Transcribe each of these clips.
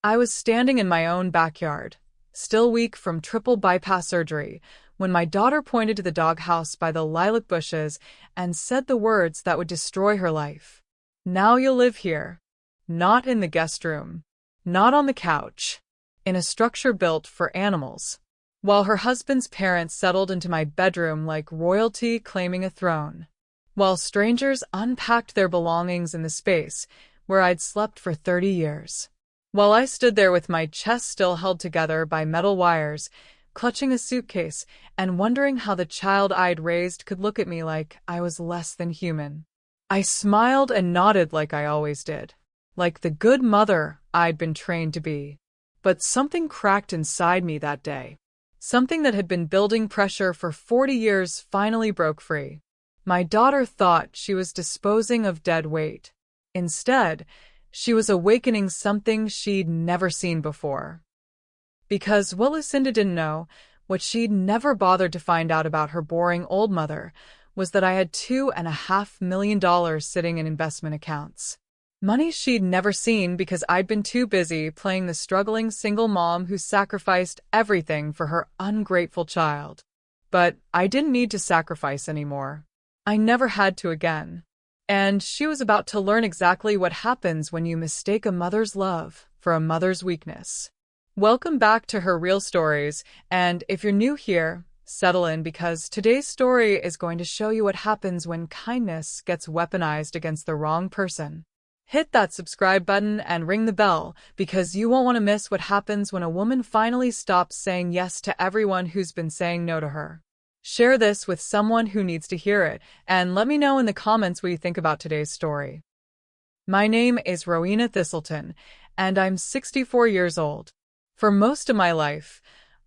I was standing in my own backyard, still weak from triple bypass surgery, when my daughter pointed to the doghouse by the lilac bushes and said the words that would destroy her life. Now you'll live here. Not in the guest room. Not on the couch. In a structure built for animals. While her husband's parents settled into my bedroom like royalty claiming a throne. While strangers unpacked their belongings in the space where I'd slept for 30 years. While I stood there with my chest still held together by metal wires, clutching a suitcase and wondering how the child I'd raised could look at me like I was less than human. I smiled and nodded like I always did, like the good mother I'd been trained to be. But something cracked inside me that day. Something that had been building pressure for 40 years finally broke free. My daughter thought she was disposing of dead weight. Instead, she was awakening something she'd never seen before. Because what Lucinda didn't know, what she'd never bothered to find out about her boring old mother, was that I had $2.5 million sitting in investment accounts. Money she'd never seen because I'd been too busy playing the struggling single mom who sacrificed everything for her ungrateful child. But I didn't need to sacrifice anymore. I never had to again. And she was about to learn exactly what happens when you mistake a mother's love for a mother's weakness. Welcome back to Her Real Stories, and if you're new here, settle in because today's story is going to show you what happens when kindness gets weaponized against the wrong person. Hit that subscribe button and ring the bell because you won't want to miss what happens when a woman finally stops saying yes to everyone who's been saying no to her. Share this with someone who needs to hear it, and let me know in the comments what you think about today's story. My name is Rowena Thistleton, and I'm 64 years old. For most of my life,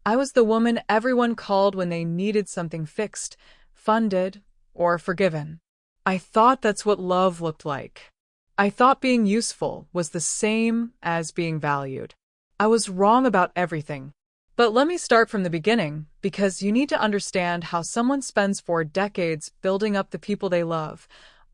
I was the woman everyone called when they needed something fixed, funded, or forgiven. I thought that's what love looked like. I thought being useful was the same as being valued. I was wrong about everything. But let me start from the beginning, because you need to understand how someone spends 4 decades building up the people they love,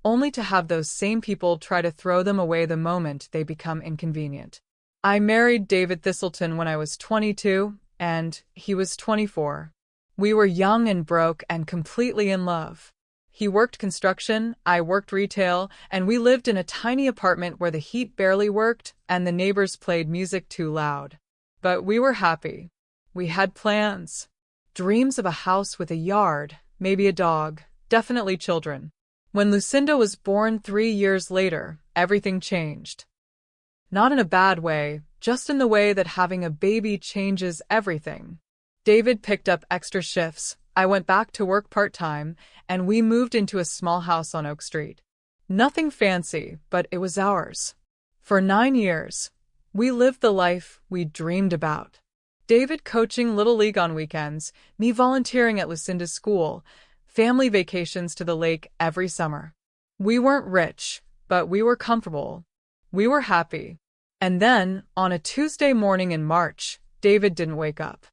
only to have those same people try to throw them away the moment they become inconvenient. I married David Thistleton when I was 22, and he was 24. We were young and broke and completely in love. He worked construction, I worked retail, and we lived in a tiny apartment where the heat barely worked and the neighbors played music too loud. But we were happy. We had plans. Dreams of a house with a yard, maybe a dog, definitely children. When Lucinda was born 3 years later, everything changed. Not in a bad way, just in the way that having a baby changes everything. David picked up extra shifts, I went back to work part-time, and we moved into a small house on Oak Street. Nothing fancy, but it was ours. For 9 years, we lived the life we dreamed about. David coaching Little League on weekends, me volunteering at Lucinda's school, family vacations to the lake every summer. We weren't rich, but we were comfortable. We were happy. And then, on a Tuesday morning in March, David didn't wake up.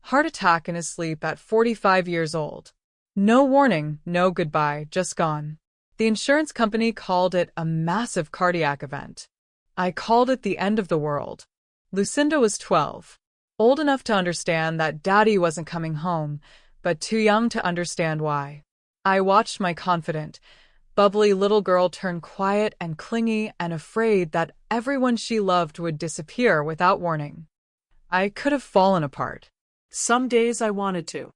Heart attack in his sleep at 45 years old. No warning, no goodbye, just gone. The insurance company called it a massive cardiac event. I called it the end of the world. Lucinda was 12. Old enough to understand that Daddy wasn't coming home, but too young to understand why. I watched my confident, bubbly little girl turn quiet and clingy and afraid that everyone she loved would disappear without warning. I could have fallen apart. Some days I wanted to.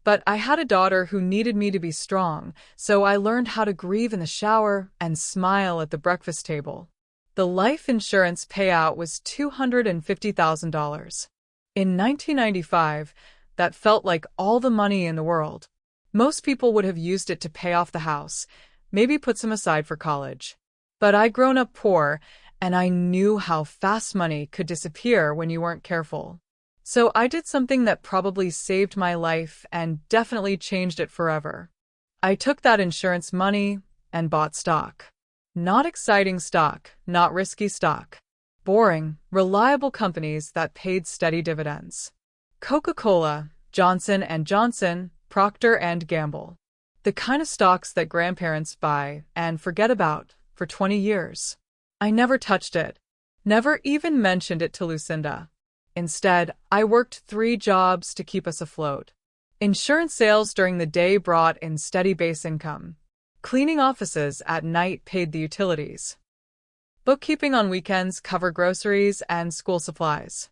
But I had a daughter who needed me to be strong, so I learned how to grieve in the shower and smile at the breakfast table. The life insurance payout was $250,000. In 1995, that felt like all the money in the world. Most people would have used it to pay off the house, maybe put some aside for college. But I'd grown up poor, and I knew how fast money could disappear when you weren't careful. So I did something that probably saved my life and definitely changed it forever. I took that insurance money and bought stock. Not exciting stock, not risky stock. Boring, reliable companies that paid steady dividends. Coca-Cola, Johnson & Johnson, Procter & Gamble. The kind of stocks that grandparents buy and forget about for 20 years. I never touched it. Never even mentioned it to Lucinda. Instead, I worked 3 jobs to keep us afloat. Insurance sales during the day brought in steady base income. Cleaning offices at night paid the utilities. Bookkeeping on weekends covered groceries and school supplies.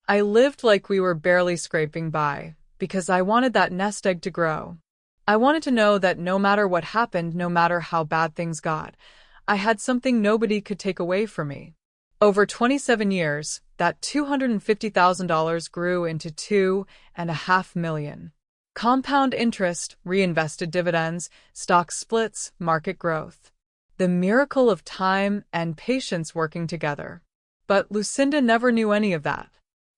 I lived like we were barely scraping by, because I wanted that nest egg to grow. I wanted to know that no matter what happened, no matter how bad things got, I had something nobody could take away from me. Over 27 years, that $250,000 grew into $2.5 million. Compound interest, reinvested dividends, stock splits, market growth. The miracle of time and patience working together. But Lucinda never knew any of that.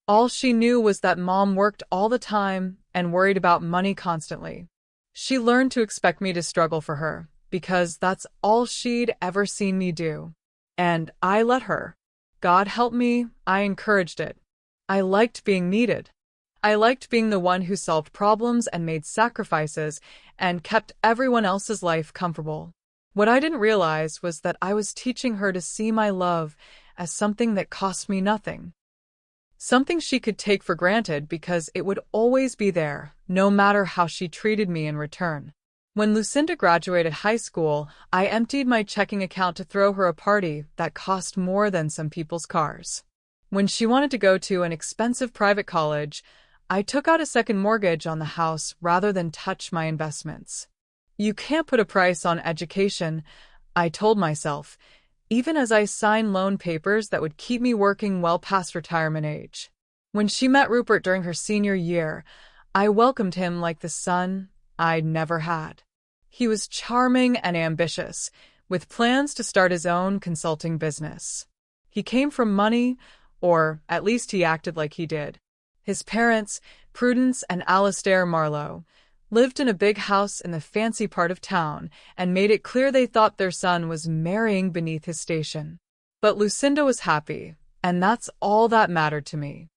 All she knew was that Mom worked all the time and worried about money constantly. She learned to expect me to struggle for her, because that's all she'd ever seen me do. And I let her. God help me, I encouraged it. I liked being needed. I liked being the one who solved problems and made sacrifices and kept everyone else's life comfortable. What I didn't realize was that I was teaching her to see my love as something that cost me nothing. Something she could take for granted because it would always be there, no matter how she treated me in return. When Lucinda graduated high school, I emptied my checking account to throw her a party that cost more than some people's cars. When she wanted to go to an expensive private college, I took out a second mortgage on the house rather than touch my investments. You can't put a price on education, I told myself, even as I signed loan papers that would keep me working well past retirement age. When she met Rupert during her senior year, I welcomed him like the son I'd never had. He was charming and ambitious, with plans to start his own consulting business. He came from money, or at least he acted like he did. His parents, Prudence and Alastair Marlowe, lived in a big house in the fancy part of town and made it clear they thought their son was marrying beneath his station. But Lucinda was happy, and that's all that mattered to me.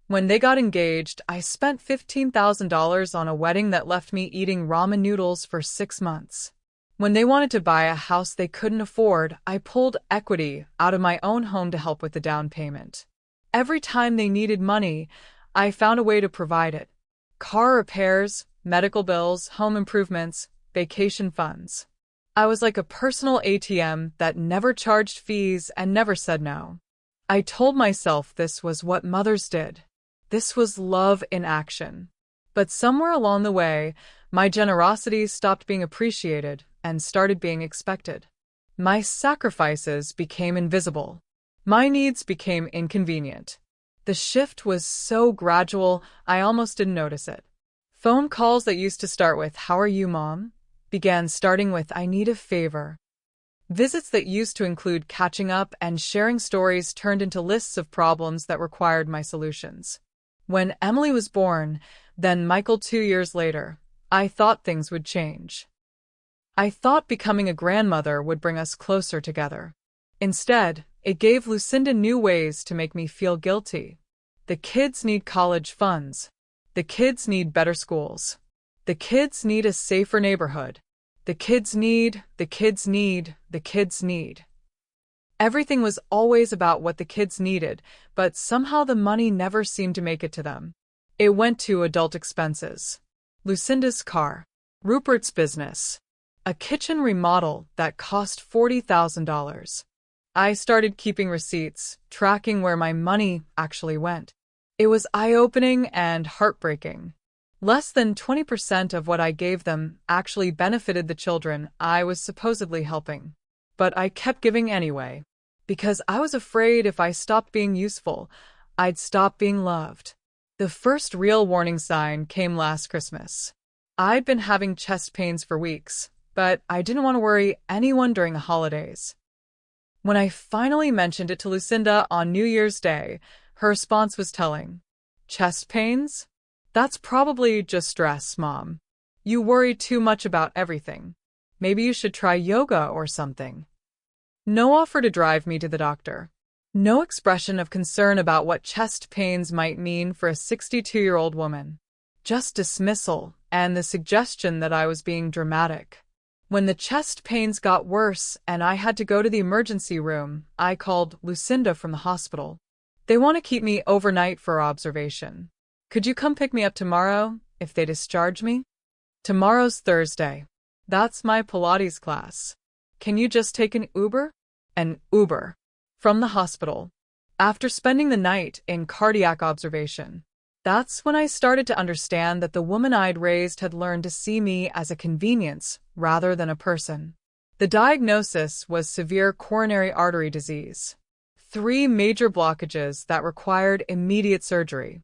When they got engaged, I spent $15,000 on a wedding that left me eating ramen noodles for 6 months. When they wanted to buy a house they couldn't afford, I pulled equity out of my own home to help with the down payment. Every time they needed money, I found a way to provide it. Car repairs, medical bills, home improvements, vacation funds. I was like a personal ATM that never charged fees and never said no. I told myself this was what mothers did. This was love in action. But somewhere along the way, my generosity stopped being appreciated and started being expected. My sacrifices became invisible. My needs became inconvenient. The shift was so gradual, I almost didn't notice it. Phone calls that used to start with, "How are you, Mom?" began starting with, "I need a favor." Visits that used to include catching up and sharing stories turned into lists of problems that required my solutions. When Emily was born, then Michael 2 years later, I thought things would change. I thought becoming a grandmother would bring us closer together. Instead, it gave Lucinda new ways to make me feel guilty. The kids need college funds. The kids need better schools. The kids need a safer neighborhood. The kids need. Everything was always about what the kids needed, but somehow the money never seemed to make it to them. It went to adult expenses. Lucinda's car. Rupert's business. A kitchen remodel that cost $40,000. I started keeping receipts, tracking where my money actually went. It was eye-opening and heartbreaking. Less than 20% of what I gave them actually benefited the children I was supposedly helping. But I kept giving anyway, because I was afraid if I stopped being useful, I'd stop being loved. The first real warning sign came last Christmas. I'd been having chest pains for weeks, but I didn't want to worry anyone during the holidays. When I finally mentioned it to Lucinda on New Year's Day, her response was telling. "Chest pains? That's probably just stress, Mom. You worry too much about everything. Maybe you should try yoga or something." No offer to drive me to the doctor. No expression of concern about what chest pains might mean for a 62-year-old woman. Just dismissal and the suggestion that I was being dramatic. When the chest pains got worse and I had to go to the emergency room, I called Lucinda from the hospital. They want to keep me overnight for observation. Could you come pick me up tomorrow if they discharge me? Tomorrow's Thursday. That's my Pilates class. Can you just take an Uber? An Uber. From the hospital. After spending the night in cardiac observation, that's when I started to understand that the woman I'd raised had learned to see me as a convenience rather than a person. The diagnosis was severe coronary artery disease. 3 major blockages that required immediate surgery.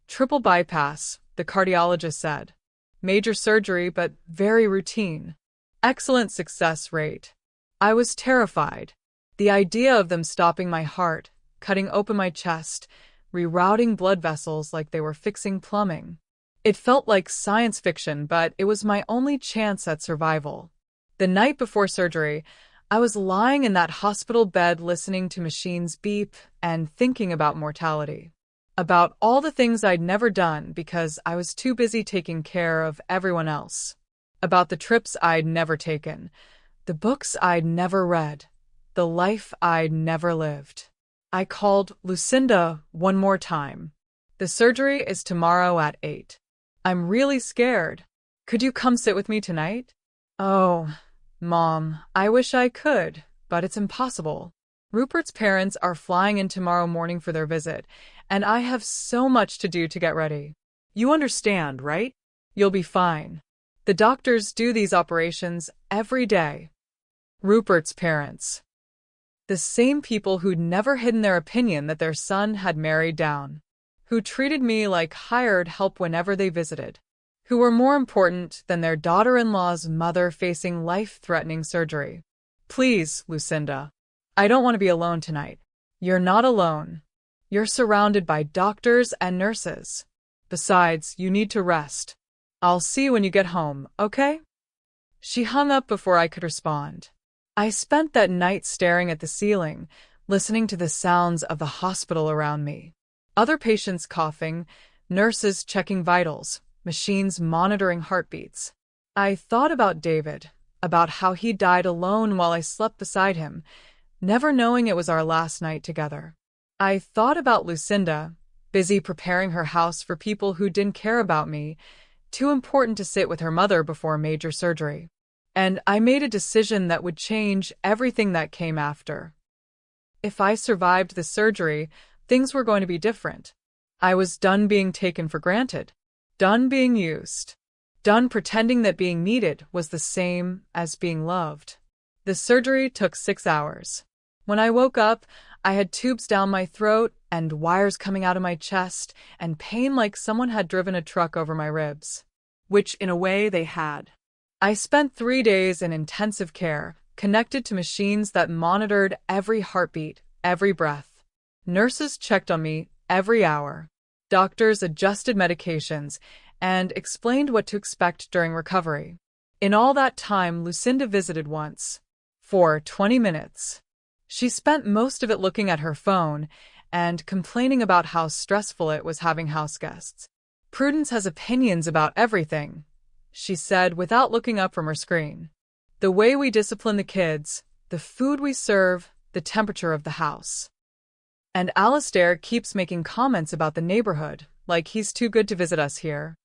Triple bypass, the cardiologist said. Major surgery, but very routine. Excellent success rate. I was terrified. The idea of them stopping my heart, cutting open my chest, rerouting blood vessels like they were fixing plumbing. It felt like science fiction, but it was my only chance at survival. The night before surgery, I was lying in that hospital bed listening to machines beep and thinking about mortality. About all the things I'd never done because I was too busy taking care of everyone else. About the trips I'd never taken, the books I'd never read, the life I'd never lived. I called Lucinda one more time. The surgery is tomorrow at 8. I'm really scared. Could you come sit with me tonight? Oh, Mom, I wish I could, but it's impossible. Rupert's parents are flying in tomorrow morning for their visit, and I have so much to do to get ready. You understand, right? You'll be fine. The doctors do these operations every day. Rupert's parents. The same people who'd never hidden their opinion that their son had married down, who treated me like hired help whenever they visited, who were more important than their daughter-in-law's mother facing life-threatening surgery. Please, Lucinda. I don't want to be alone tonight. You're not alone. You're surrounded by doctors and nurses. Besides, you need to rest. I'll see you when you get home, okay? She hung up before I could respond. I spent that night staring at the ceiling, listening to the sounds of the hospital around me. Other patients coughing, nurses checking vitals, machines monitoring heartbeats. I thought about David, about how he died alone while I slept beside him, never knowing it was our last night together. I thought about Lucinda, busy preparing her house for people who didn't care about me, too important to sit with her mother before major surgery. And I made a decision that would change everything that came after. If I survived the surgery, things were going to be different. I was done being taken for granted, done being used, done pretending that being needed was the same as being loved. The surgery took 6 hours. When I woke up, I had tubes down my throat and wires coming out of my chest and pain like someone had driven a truck over my ribs, which in a way they had. I spent 3 days in intensive care, connected to machines that monitored every heartbeat, every breath. Nurses checked on me every hour. Doctors adjusted medications and explained what to expect during recovery. In all that time, Lucinda visited once. For 20 minutes. She spent most of it looking at her phone and complaining about how stressful it was having houseguests. Prudence has opinions about everything, she said without looking up from her screen. The way we discipline the kids, the food we serve, the temperature of the house. And Alistair keeps making comments about the neighborhood, like he's too good to visit us here.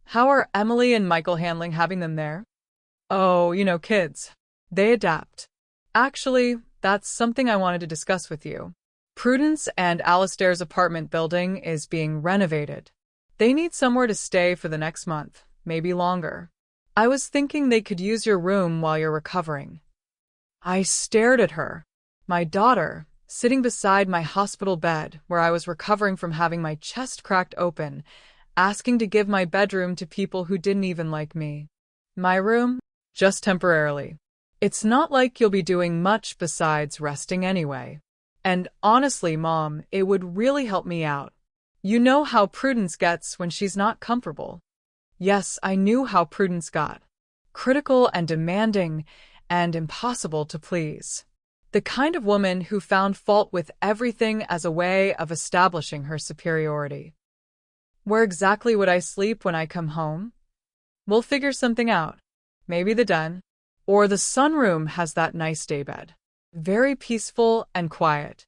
How are Emily and Michael handling having them there? Oh, kids. They adapt. Actually, that's something I wanted to discuss with you. Prudence and Alistair's apartment building is being renovated. They need somewhere to stay for the next month, maybe longer. I was thinking they could use your room while you're recovering. I stared at her, my daughter, sitting beside my hospital bed where I was recovering from having my chest cracked open, asking to give my bedroom to people who didn't even like me. My room? Just temporarily. It's not like you'll be doing much besides resting anyway. And honestly, Mom, it would really help me out. You know how Prudence gets when she's not comfortable. Yes, I knew how Prudence got. Critical and demanding and impossible to please. The kind of woman who found fault with everything as a way of establishing her superiority. Where exactly would I sleep when I come home? We'll figure something out. Maybe the den. Or the sunroom has that nice daybed. Very peaceful and quiet.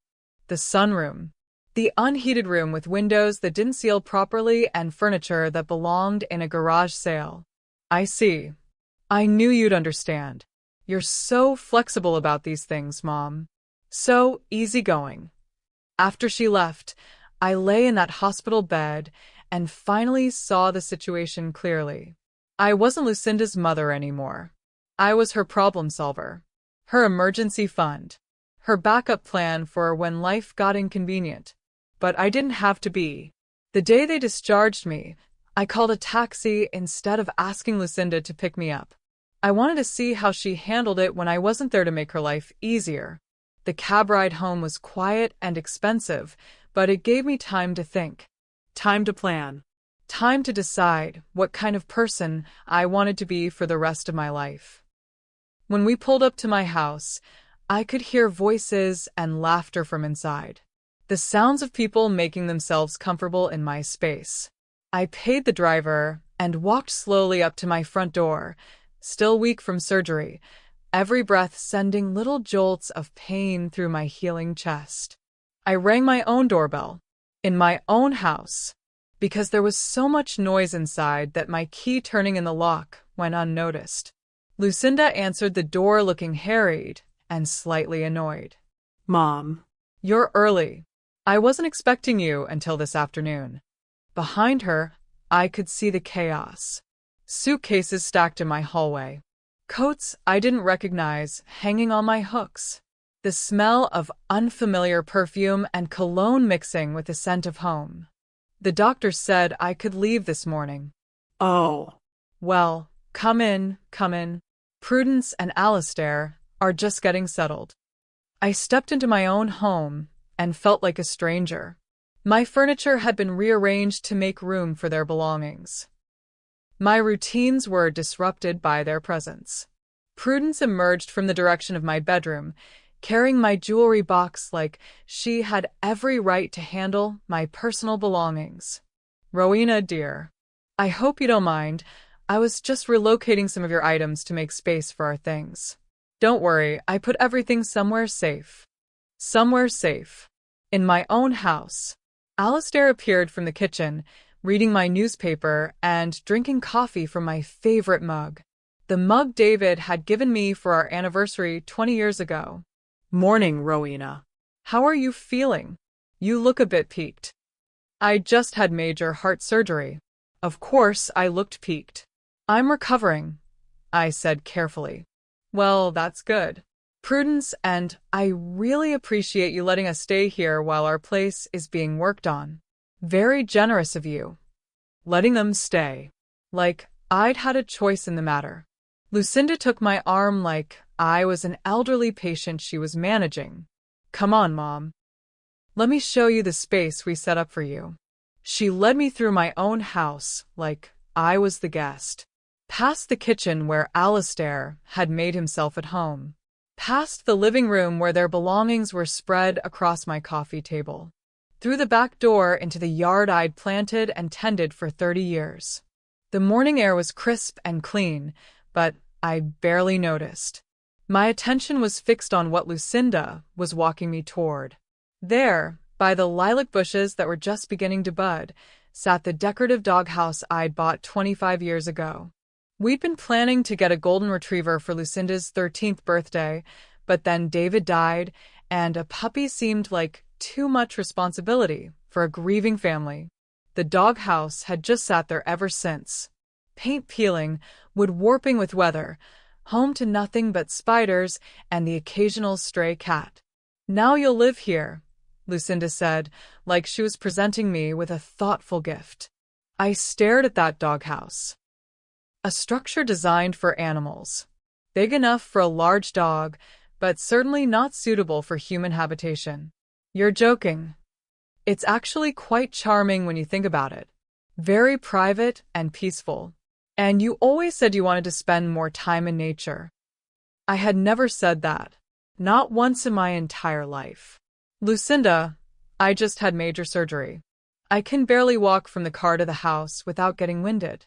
The sunroom. The unheated room with windows that didn't seal properly and furniture that belonged in a garage sale. I see. I knew you'd understand. You're so flexible about these things, Mom. So easygoing. After she left, I lay in that hospital bed and finally saw the situation clearly. I wasn't Lucinda's mother anymore. I was her problem solver, her emergency fund, her backup plan for when life got inconvenient. But I didn't have to be. The day they discharged me, I called a taxi instead of asking Lucinda to pick me up. I wanted to see how she handled it when I wasn't there to make her life easier. The cab ride home was quiet and expensive, but it gave me time to think. Time to plan. Time to decide what kind of person I wanted to be for the rest of my life. When we pulled up to my house, I could hear voices and laughter from inside. The sounds of people making themselves comfortable in my space. I paid the driver and walked slowly up to my front door, still weak from surgery, every breath sending little jolts of pain through my healing chest. I rang my own doorbell, in my own house, because there was so much noise inside that my key turning in the lock went unnoticed. Lucinda answered the door looking harried and slightly annoyed. Mom, you're early. I wasn't expecting you until this afternoon. Behind her, I could see the chaos. Suitcases stacked in my hallway. Coats I didn't recognize hanging on my hooks. The smell of unfamiliar perfume and cologne mixing with the scent of home. The doctor said I could leave this morning. Oh. Well, come in, come in. Prudence and Alistair are just getting settled. I stepped into my own home and felt like a stranger. My furniture had been rearranged to make room for their belongings. My routines were disrupted by their presence. Prudence emerged from the direction of my bedroom, carrying my jewelry box like she had every right to handle my personal belongings. Rowena, dear, I hope you don't mind. I was just relocating some of your items to make space for our things. Don't worry, I put everything somewhere safe. Somewhere safe. In my own house. Alistair appeared from the kitchen, reading my newspaper and drinking coffee from my favorite mug. The mug David had given me for our anniversary 20 years ago. Morning, Rowena. How are you feeling? You look a bit peaked. I just had major heart surgery. Of course, I looked peaked. I'm recovering, I said carefully. Well, that's good. Prudence and I really appreciate you letting us stay here while our place is being worked on. Very generous of you. Letting them stay. Like I'd had a choice in the matter. Lucinda took my arm like I was an elderly patient she was managing. Come on, Mom. Let me show you the space we set up for you. She led me through my own house like I was the guest. Past the kitchen where Alistair had made himself at home. Past the living room where their belongings were spread across my coffee table. Through the back door into the yard I'd planted and tended for 30 years. The morning air was crisp and clean, but I barely noticed. My attention was fixed on what Lucinda was walking me toward. There, by the lilac bushes that were just beginning to bud, sat the decorative doghouse I'd bought 25 years ago. We'd been planning to get a golden retriever for Lucinda's 13th birthday, but then David died, and a puppy seemed like too much responsibility for a grieving family. The doghouse had just sat there ever since. Paint peeling, wood warping with weather, home to nothing but spiders and the occasional stray cat. Now you'll live here, Lucinda said, like she was presenting me with a thoughtful gift. I stared at that doghouse. A structure designed for animals. Big enough for a large dog, but certainly not suitable for human habitation. You're joking. It's actually quite charming when you think about it. Very private and peaceful. And you always said you wanted to spend more time in nature. I had never said that. Not once in my entire life. Lucinda, I just had major surgery. I can barely walk from the car to the house without getting winded.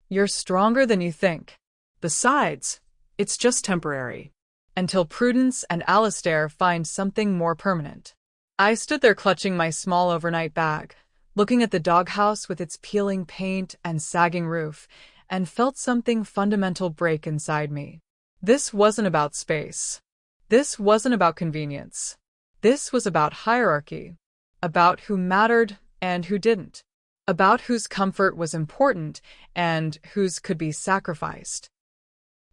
You're stronger than you think. Besides, It's just temporary. Until Prudence and Alistair find something more permanent. I stood there clutching my small overnight bag, looking at the doghouse with its peeling paint and sagging roof, and felt something fundamental break inside me. This wasn't about space. This wasn't about convenience. This was about hierarchy. About who mattered and who didn't. About whose comfort was important and whose could be sacrificed.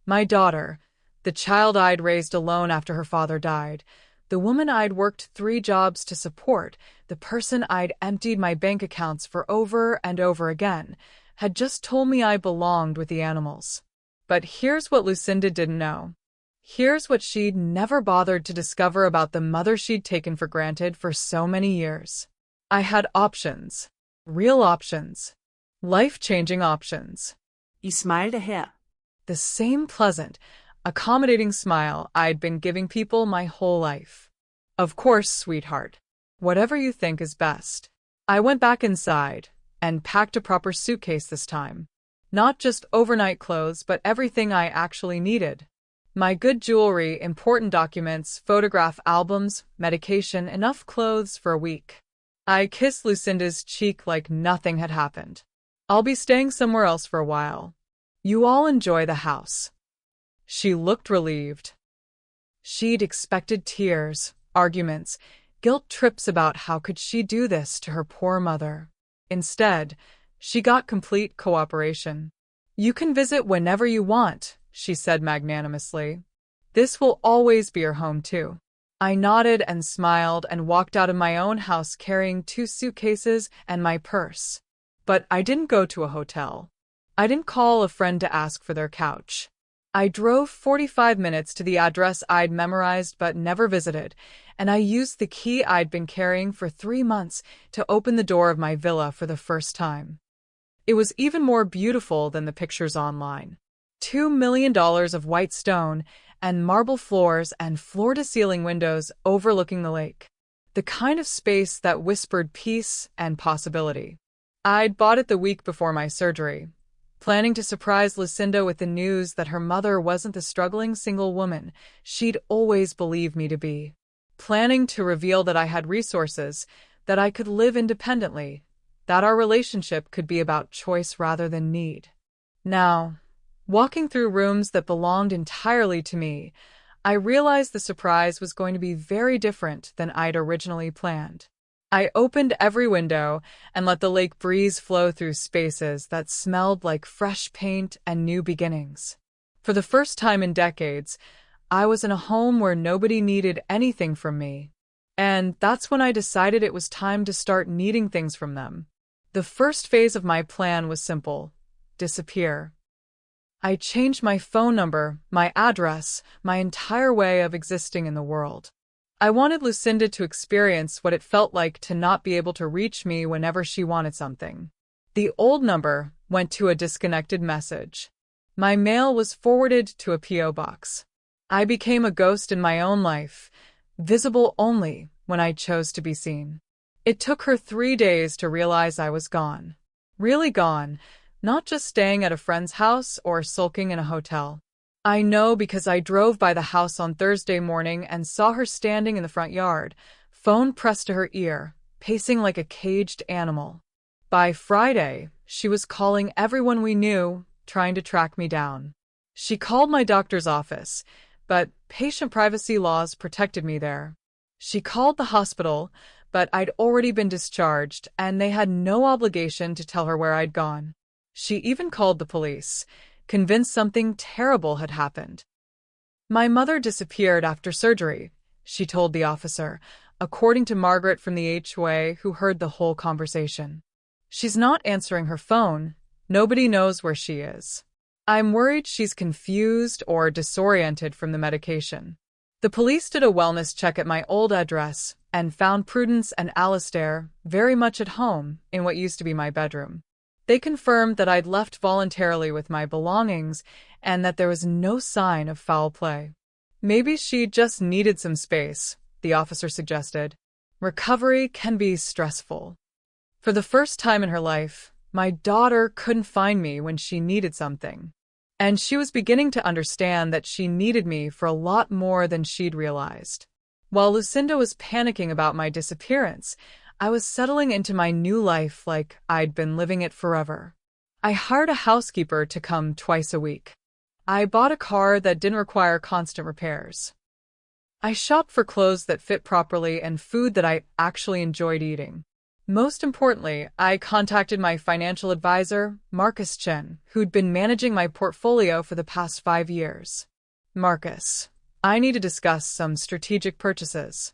My daughter, the child I'd raised alone after her father died, the woman I'd worked 3 jobs to support, the person I'd emptied my bank accounts for over and over again, had just told me I belonged with the animals. But here's what Lucinda didn't know. Here's what she'd never bothered to discover about the mother she'd taken for granted for so many years. I had options. Real options. Life-changing options. I smilte her. The same pleasant, accommodating smile I'd been giving people my whole life. Of course, sweetheart. Whatever you think is best. I went back inside and packed a proper suitcase this time. Not just overnight clothes, but everything I actually needed. My good jewelry, important documents, photograph albums, medication, enough clothes for a week. I kissed Lucinda's cheek like nothing had happened. I'll be staying somewhere else for a while. You all enjoy the house. She looked relieved. She'd expected tears, arguments, guilt trips about how could she do this to her poor mother. Instead, she got complete cooperation. You can visit whenever you want, she said magnanimously. This will always be your home too. I nodded and smiled and walked out of my own house carrying 2 suitcases and my purse. But I didn't go to a hotel. I didn't call a friend to ask for their couch. I drove 45 minutes to the address I'd memorized but never visited, and I used the key I'd been carrying for 3 months to open the door of my villa for the first time. It was even more beautiful than the pictures online. $2 million of white stone and marble floors and floor-to-ceiling windows overlooking the lake. The kind of space that whispered peace and possibility. I'd bought it the week before my surgery, planning to surprise Lucinda with the news that her mother wasn't the struggling single woman she'd always believed me to be. Planning to reveal that I had resources, that I could live independently, that our relationship could be about choice rather than need. Now, walking through rooms that belonged entirely to me, I realized the surprise was going to be very different than I'd originally planned. I opened every window and let the lake breeze flow through spaces that smelled like fresh paint and new beginnings. For the first time in decades, I was in a home where nobody needed anything from me. And that's when I decided it was time to start needing things from them. The first phase of my plan was simple: disappear. I changed my phone number, my address, my entire way of existing in the world. I wanted Lucinda to experience what it felt like to not be able to reach me whenever she wanted something. The old number went to a disconnected message. My mail was forwarded to a P.O. box. I became a ghost in my own life, visible only when I chose to be seen. It took her 3 days to realize I was gone. Really gone, not just staying at a friend's house or sulking in a hotel. I know because I drove by the house on Thursday morning and saw her standing in the front yard, phone pressed to her ear, pacing like a caged animal. By Friday, she was calling everyone we knew, trying to track me down. She called my doctor's office, but patient privacy laws protected me there. She called the hospital, but I'd already been discharged, and they had no obligation to tell her where I'd gone. She even called the police, convinced something terrible had happened. My mother disappeared after surgery, she told the officer, according to Margaret from the HOA, who heard the whole conversation. She's not answering her phone. Nobody knows where she is. I'm worried she's confused or disoriented from the medication. The police did a wellness check at my old address and found Prudence and Alistair very much at home in what used to be my bedroom. They confirmed that I'd left voluntarily with my belongings and that there was no sign of foul play. Maybe she just needed some space, the officer suggested. Recovery can be stressful. For the first time in her life, my daughter couldn't find me when she needed something. And she was beginning to understand that she needed me for a lot more than she'd realized. While Lucinda was panicking about my disappearance, I was settling into my new life like I'd been living it forever. I hired a housekeeper to come twice a week. I bought a car that didn't require constant repairs. I shopped for clothes that fit properly and food that I actually enjoyed eating. Most importantly, I contacted my financial advisor, Marcus Chen, who'd been managing my portfolio for the past 5 years. Marcus, I need to discuss some strategic purchases.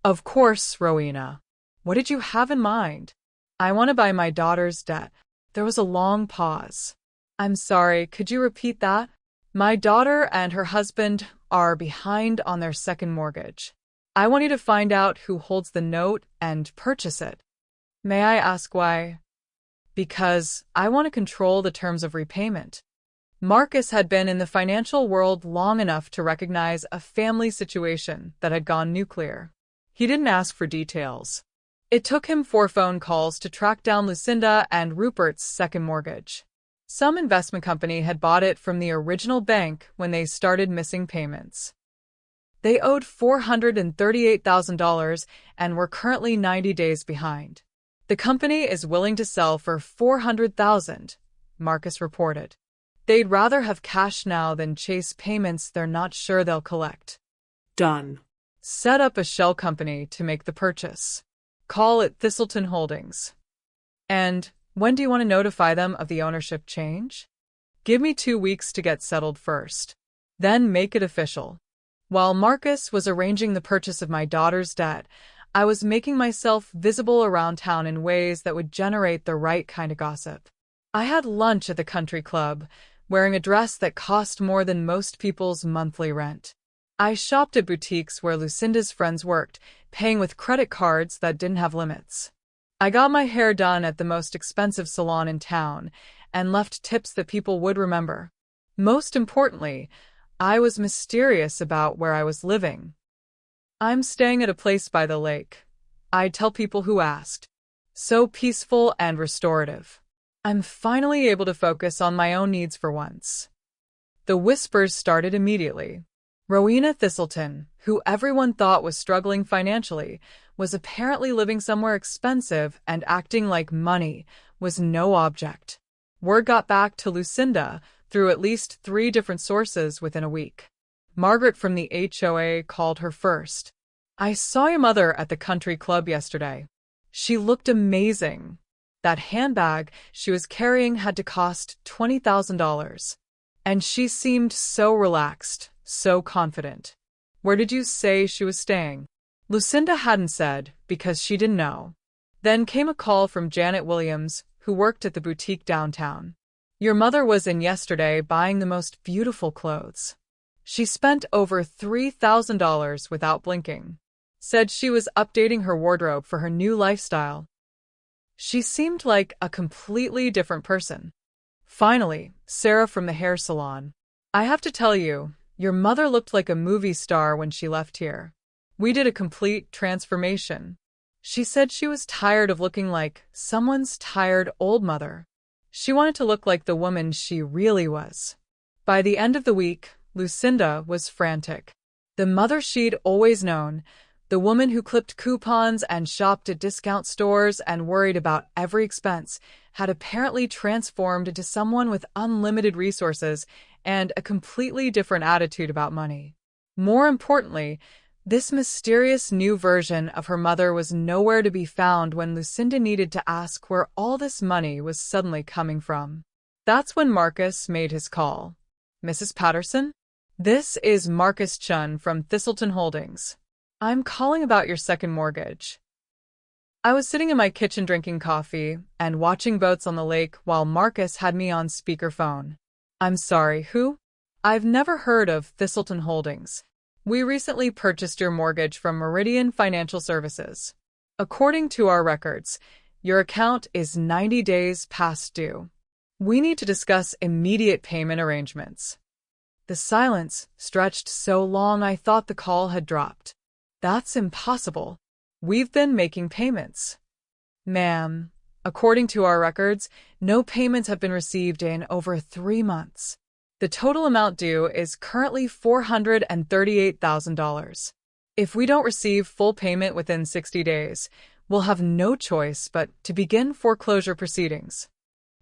Of course, Rowena. What did you have in mind? I want to buy my daughter's debt. There was a long pause. I'm sorry, could you repeat that? My daughter and her husband are behind on their second mortgage. I want you to find out who holds the note and purchase it. May I ask why? Because I want to control the terms of repayment. Marcus had been in the financial world long enough to recognize a family situation that had gone nuclear. He didn't ask for details. It took him 4 phone calls to track down Lucinda and Rupert's second mortgage. Some investment company had bought it from the original bank when they started missing payments. They owed $438,000 and were currently 90 days behind. The company is willing to sell for $400,000, Marcus reported. They'd rather have cash now than chase payments they're not sure they'll collect. Done. Set up a shell company to make the purchase. Call it Thistleton Holdings. And when do you want to notify them of the ownership change? Give me 2 weeks to get settled first. Then make it official. While Marcus was arranging the purchase of my daughter's debt, I was making myself visible around town in ways that would generate the right kind of gossip. I had lunch at the country club, wearing a dress that cost more than most people's monthly rent. I shopped at boutiques where Lucinda's friends worked, paying with credit cards that didn't have limits. I got my hair done at the most expensive salon in town and left tips that people would remember. Most importantly, I was mysterious about where I was living. I'm staying at a place by the lake. I'd tell people who asked. So peaceful and restorative. I'm finally able to focus on my own needs for once. The whispers started immediately. Rowena Thistleton, who everyone thought was struggling financially, was apparently living somewhere expensive and acting like money was no object. Word got back to Lucinda through at least 3 different sources within a week. Margaret from the HOA called her first. I saw your mother at the country club yesterday. She looked amazing. That handbag she was carrying had to cost $20,000. And she seemed so relaxed, so confident. Where did you say she was staying? Lucinda hadn't said, because she didn't know. Then came a call from Janet Williams, who worked at the boutique downtown. Your mother was in yesterday buying the most beautiful clothes. She spent over $3,000 without blinking. Said she was updating her wardrobe for her new lifestyle. She seemed like a completely different person. Finally, Sarah from the hair salon. I have to tell you, your mother looked like a movie star when she left here. We did a complete transformation. She said she was tired of looking like someone's tired old mother. She wanted to look like the woman she really was. By the end of the week, Lucinda was frantic. The mother she'd always known, the woman who clipped coupons and shopped at discount stores and worried about every expense, had apparently transformed into someone with unlimited resources and a completely different attitude about money. More importantly, this mysterious new version of her mother was nowhere to be found when Lucinda needed to ask where all this money was suddenly coming from. That's when Marcus made his call. Mrs. Patterson? This is Marcus Chun from Thistleton Holdings. I'm calling about your second mortgage. I was sitting in my kitchen drinking coffee and watching boats on the lake while Marcus had me on speakerphone. I'm sorry, who? I've never heard of Thistleton Holdings. We recently purchased your mortgage from Meridian Financial Services. According to our records, your account is 90 days past due. We need to discuss immediate payment arrangements. The silence stretched so long I thought the call had dropped. That's impossible. We've been making payments. Ma'am, according to our records, no payments have been received in over 3 months. The total amount due is currently $438,000. If we don't receive full payment within 60 days, we'll have no choice but to begin foreclosure proceedings.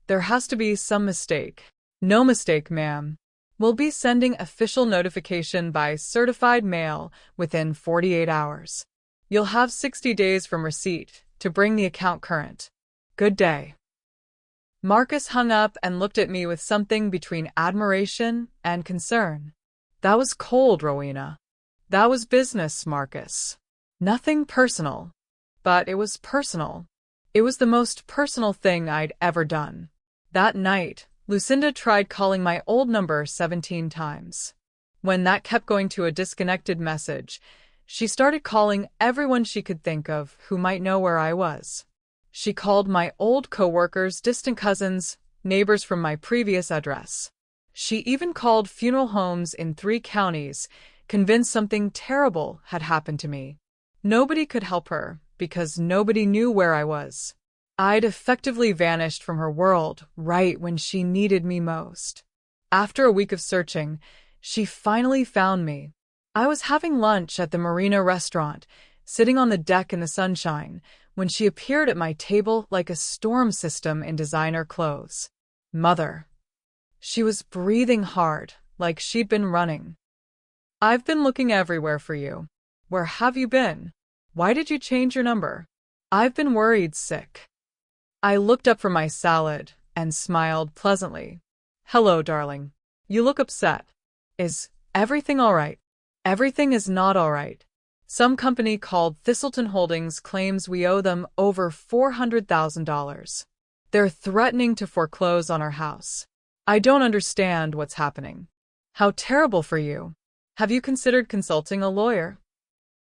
There has to be some mistake. No mistake, ma'am. We'll be sending official notification by certified mail within 48 hours. You'll have 60 days from receipt to bring the account current. Good day. Marcus hung up and looked at me with something between admiration and concern. That was cold, Rowena. That was business, Marcus. Nothing personal. But it was personal. It was the most personal thing I'd ever done. That night, Lucinda tried calling my old number 17 times. When that kept going to a disconnected message, she started calling everyone she could think of who might know where I was. She called my old coworkers, distant cousins, neighbors from my previous address. She even called funeral homes in 3 counties, convinced something terrible had happened to me. Nobody could help her because nobody knew where I was. I'd effectively vanished from her world right when she needed me most. After a week of searching, she finally found me. I was having lunch at the Marina restaurant, sitting on the deck in the sunshine, when she appeared at my table like a storm system in designer clothes. Mother. She was breathing hard, like she'd been running. I've been looking everywhere for you. Where have you been? Why did you change your number? I've been worried sick. I looked up from my salad and smiled pleasantly. Hello, darling. You look upset. Is everything all right? Everything is not all right. Some company called Thistleton Holdings claims we owe them over $400,000. They're threatening to foreclose on our house. I don't understand what's happening. How terrible for you. Have you considered consulting a lawyer?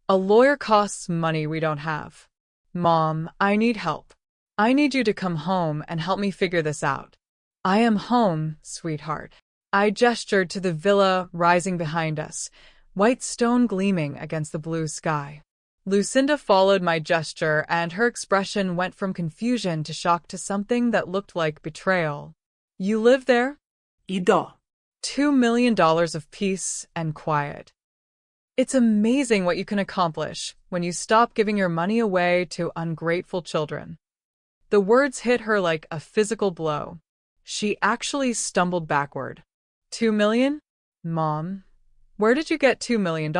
A lawyer costs money we don't have. Mom, I need help. I need you to come home and help me figure this out. I am home, sweetheart. I gestured to the villa rising behind us, white stone gleaming against the blue sky. Lucinda followed my gesture, and her expression went from confusion to shock to something that looked like betrayal. You live there? Ida. $2 million of peace and quiet. It's amazing what you can accomplish when you stop giving your money away to ungrateful children. The words hit her like a physical blow. She actually stumbled backward. $2 million? Mom, where did you get $2 million?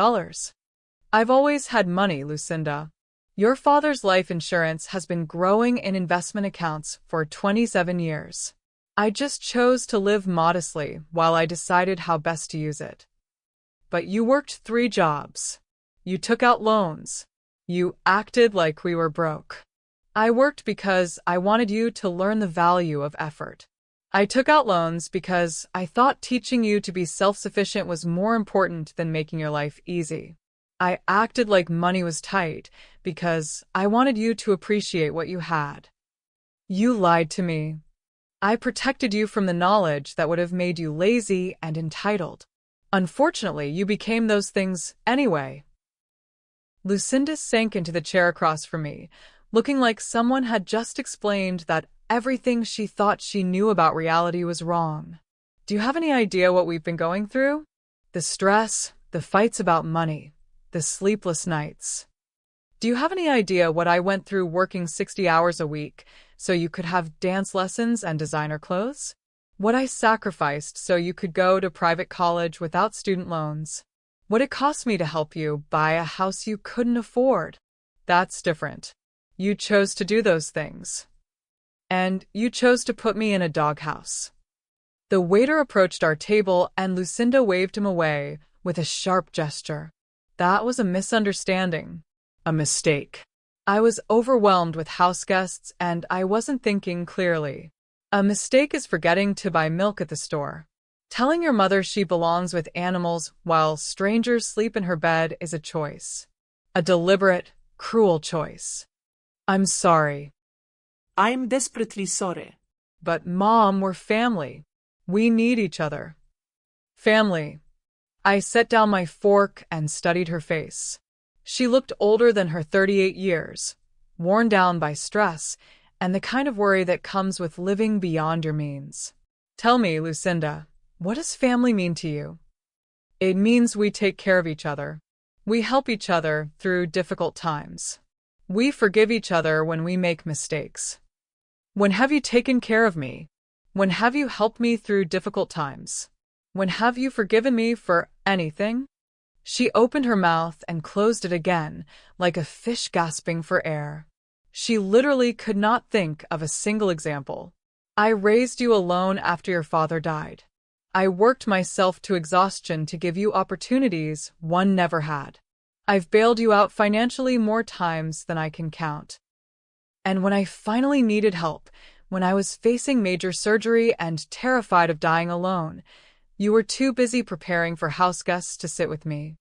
I've always had money, Lucinda. Your father's life insurance has been growing in investment accounts for 27 years. I just chose to live modestly while I decided how best to use it. But you worked 3 jobs. You took out loans. You acted like we were broke. I worked because I wanted you to learn the value of effort. I took out loans because I thought teaching you to be self-sufficient was more important than making your life easy. I acted like money was tight because I wanted you to appreciate what you had. You lied to me. I protected you from the knowledge that would have made you lazy and entitled. Unfortunately, you became those things anyway. Lucinda sank into the chair across from me, looking like someone had just explained that everything she thought she knew about reality was wrong. Do you have any idea what we've been going through? The stress, the fights about money, the sleepless nights. Do you have any idea what I went through working 60 hours a week so you could have dance lessons and designer clothes? What I sacrificed so you could go to private college without student loans? What it cost me to help you buy a house you couldn't afford? That's different. You chose to do those things. And you chose to put me in a doghouse. The waiter approached our table and Lucinda waved him away with a sharp gesture. That was a misunderstanding. A mistake. I was overwhelmed with houseguests and I wasn't thinking clearly. A mistake is forgetting to buy milk at the store. Telling your mother she belongs with animals while strangers sleep in her bed is a choice. A deliberate, cruel choice. I'm sorry. I'm desperately sorry. But Mom, we're family. We need each other. Family. I set down my fork and studied her face. She looked older than her 38 years, worn down by stress and the kind of worry that comes with living beyond your means. Tell me, Lucinda, What does family mean to you? It means we take care of each other. We help each other through difficult times. We forgive each other when we make mistakes. When have you taken care of me? When have you helped me through difficult times? When have you forgiven me for anything? She opened her mouth and closed it again, like a fish gasping for air. She literally could not think of a single example. I raised you alone after your father died. I worked myself to exhaustion to give you opportunities one never had. I've bailed you out financially more times than I can count. And when I finally needed help, when I was facing major surgery and terrified of dying alone, you were too busy preparing for house guests to sit with me.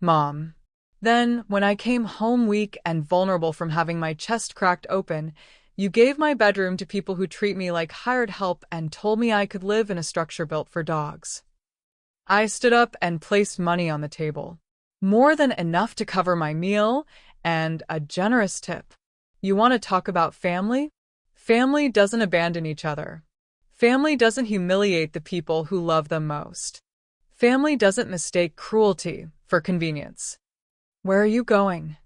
Mom. Then, when I came home weak and vulnerable from having my chest cracked open, you gave my bedroom to people who treat me like hired help and told me I could live in a structure built for dogs. I stood up and placed money on the table. More than enough to cover my meal and a generous tip. You want to talk about family? Family doesn't abandon each other. Family doesn't humiliate the people who love them most. Family doesn't mistake cruelty for convenience. Where are you going?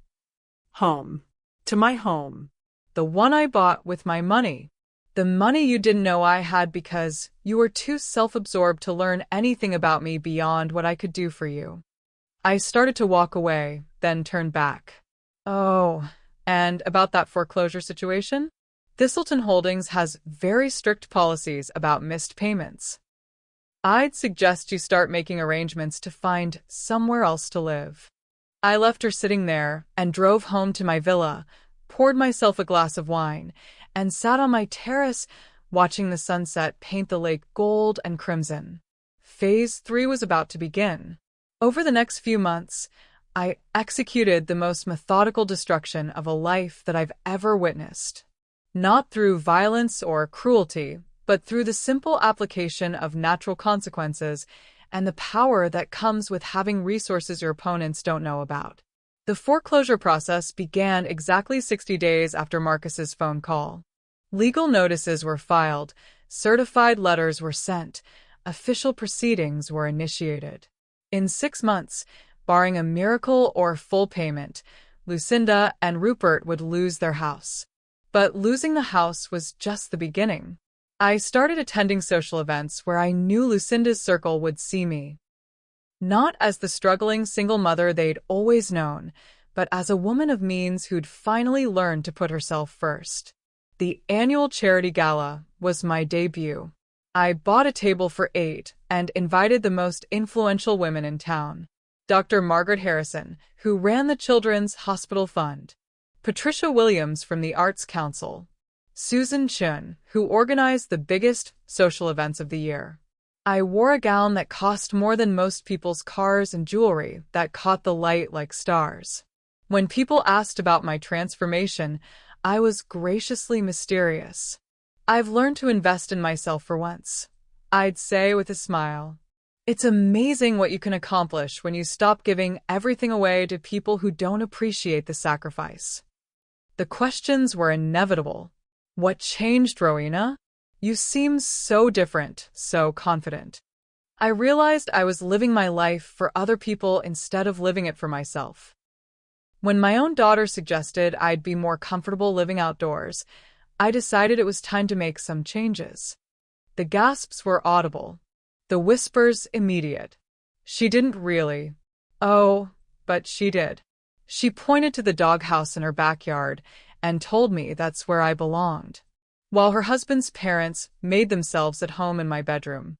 Home. To my home. The one I bought with my money. The money you didn't know I had because you were too self-absorbed to learn anything about me beyond what I could do for you. I started to walk away, then turned back. Oh, and about that foreclosure situation? Thistleton Holdings has very strict policies about missed payments. I'd suggest you start making arrangements to find somewhere else to live. I left her sitting there and drove home to my villa, poured myself a glass of wine, and sat on my terrace watching the sunset paint the lake gold and crimson. Phase 3 was about to begin. Over the next few months, I executed the most methodical destruction of a life that I've ever witnessed. Not through violence or cruelty, but through the simple application of natural consequences and the power that comes with having resources your opponents don't know about. The foreclosure process began exactly 60 days after Marcus's phone call. Legal notices were filed, certified letters were sent, official proceedings were initiated. In 6 months, barring a miracle or full payment, Lucinda and Rupert would lose their house. But losing the house was just the beginning. I started attending social events where I knew Lucinda's circle would see me. Not as the struggling single mother they'd always known, but as a woman of means who'd finally learned to put herself first. The annual charity gala was my debut. I bought a table for 8 and invited the most influential women in town. Dr. Margaret Harrison, who ran the Children's Hospital Fund. Patricia Williams from the Arts Council. Susan Chun, who organized the biggest social events of the year. I wore a gown that cost more than most people's cars and jewelry that caught the light like stars. When people asked about my transformation, I was graciously mysterious. I've learned to invest in myself for once. I'd say with a smile. It's amazing what you can accomplish when you stop giving everything away to people who don't appreciate the sacrifice. The questions were inevitable. What changed, Rowena? You seem so different, so confident. I realized I was living my life for other people instead of living it for myself. When my own daughter suggested I'd be more comfortable living outdoors, I decided it was time to make some changes. The gasps were audible. The whispers immediate. She didn't really. Oh, but she did. She pointed to the doghouse in her backyard and told me that's where I belonged. While her husband's parents made themselves at home in my bedroom.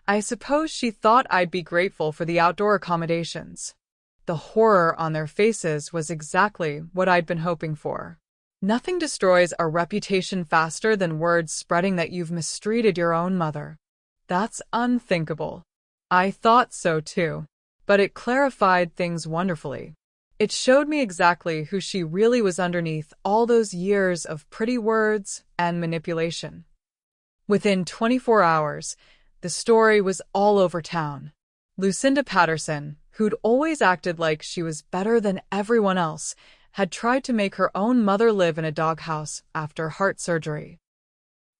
I suppose she thought I'd be grateful for the outdoor accommodations. The horror on their faces was exactly what I'd been hoping for. Nothing destroys a reputation faster than words spreading that you've mistreated your own mother. That's unthinkable. I thought so too, but it clarified things wonderfully. It showed me exactly who she really was underneath all those years of pretty words and manipulation. Within 24 hours, the story was all over town. Lucinda Patterson, who'd always acted like she was better than everyone else, had tried to make her own mother live in a doghouse after heart surgery.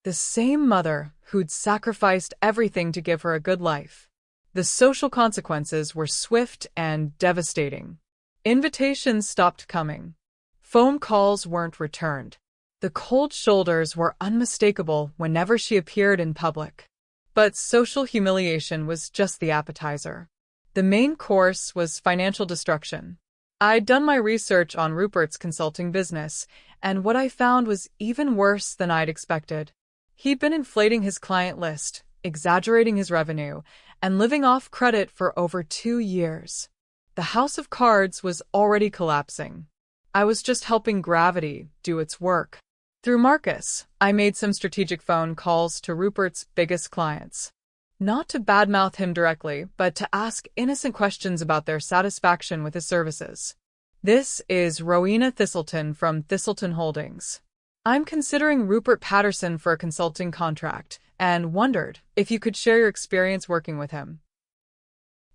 The same mother who'd sacrificed everything to give her a good life. The social consequences were swift and devastating. Invitations stopped coming. Phone calls weren't returned. The cold shoulders were unmistakable whenever she appeared in public. But social humiliation was just the appetizer. The main course was financial destruction. I'd done my research on Rupert's consulting business, and what I found was even worse than I'd expected. He'd been inflating his client list, exaggerating his revenue, and living off credit for over 2 years. The house of cards was already collapsing. I was just helping gravity do its work. Through Marcus, I made some strategic phone calls to Rupert's biggest clients. Not to badmouth him directly, but to ask innocent questions about their satisfaction with his services. This is Rowena Thistleton from Thistleton Holdings. I'm considering Rupert Patterson for a consulting contract, and wondered if you could share your experience working with him.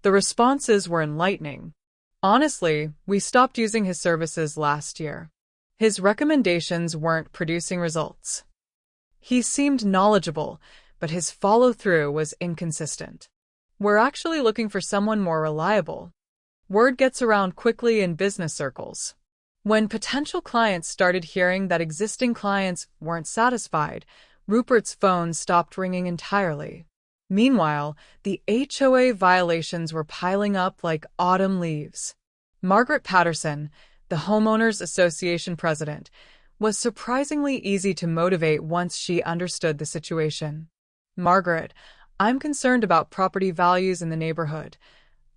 The responses were enlightening. Honestly, we stopped using his services last year. His recommendations weren't producing results. He seemed knowledgeable, but his follow-through was inconsistent. We're actually looking for someone more reliable. Word gets around quickly in business circles. When potential clients started hearing that existing clients weren't satisfied, Rupert's phone stopped ringing entirely. Meanwhile, the HOA violations were piling up like autumn leaves. Margaret Patterson, the Homeowners Association president, was surprisingly easy to motivate once she understood the situation. "Margaret, I'm concerned about property values in the neighborhood,"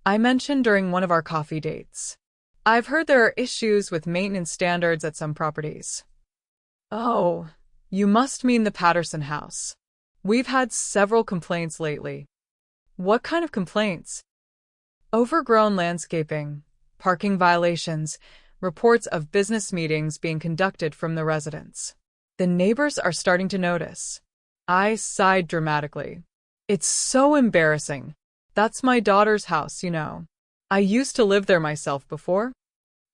I mentioned during one of our coffee dates. "I've heard there are issues with maintenance standards at some properties." "Oh, you must mean the Patterson house. We've had several complaints lately." "What kind of complaints?" "Overgrown landscaping, parking violations, reports of business meetings being conducted from the residents. The neighbors are starting to notice." I sighed dramatically. "It's so embarrassing. That's my daughter's house, you know. I used to live there myself before."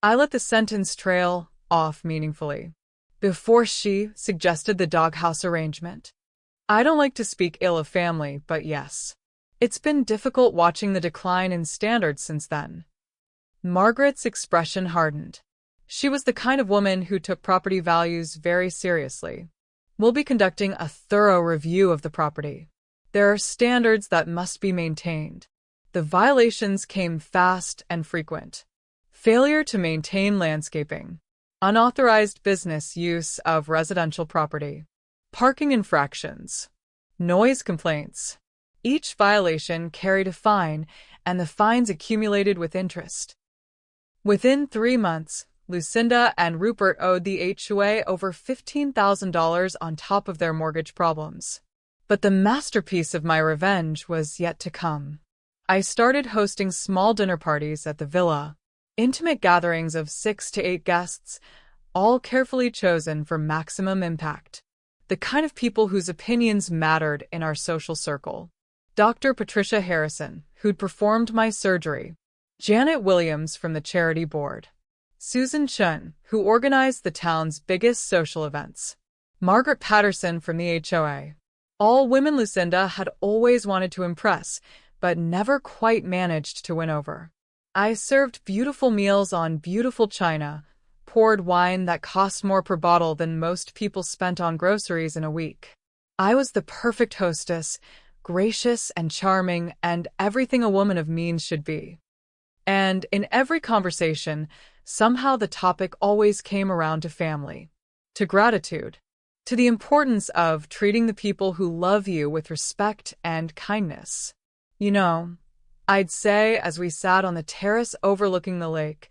I let the sentence trail off meaningfully. "Before she suggested the doghouse arrangement." I don't like to speak ill of family, but yes. It's been difficult watching the decline in standards since then. Margaret's expression hardened. She was the kind of woman who took property values very seriously. "We'll be conducting a thorough review of the property. There are standards that must be maintained." The violations came fast and frequent. Failure to maintain landscaping. Unauthorized business use of residential property. Parking infractions. Noise complaints. Each violation carried a fine, and the fines accumulated with interest. Within 3 months, Lucinda and Rupert owed the HOA over $15,000 on top of their mortgage problems. But the masterpiece of my revenge was yet to come. I started hosting small dinner parties at the villa, intimate gatherings of 6 to 8 guests, all carefully chosen for maximum impact. The kind of people whose opinions mattered in our social circle. Dr. Patricia Harrison, who'd performed my surgery. Janet Williams from the charity board. Susan Chun, who organized the town's biggest social events. Margaret Patterson from the HOA. All women Lucinda had always wanted to impress, but never quite managed to win over. I served beautiful meals on beautiful china, poured wine that cost more per bottle than most people spent on groceries in a week. I was the perfect hostess, gracious and charming, and everything a woman of means should be. And in every conversation, somehow the topic always came around to family, to gratitude, to the importance of treating the people who love you with respect and kindness. "You know," I'd say as we sat on the terrace overlooking the lake,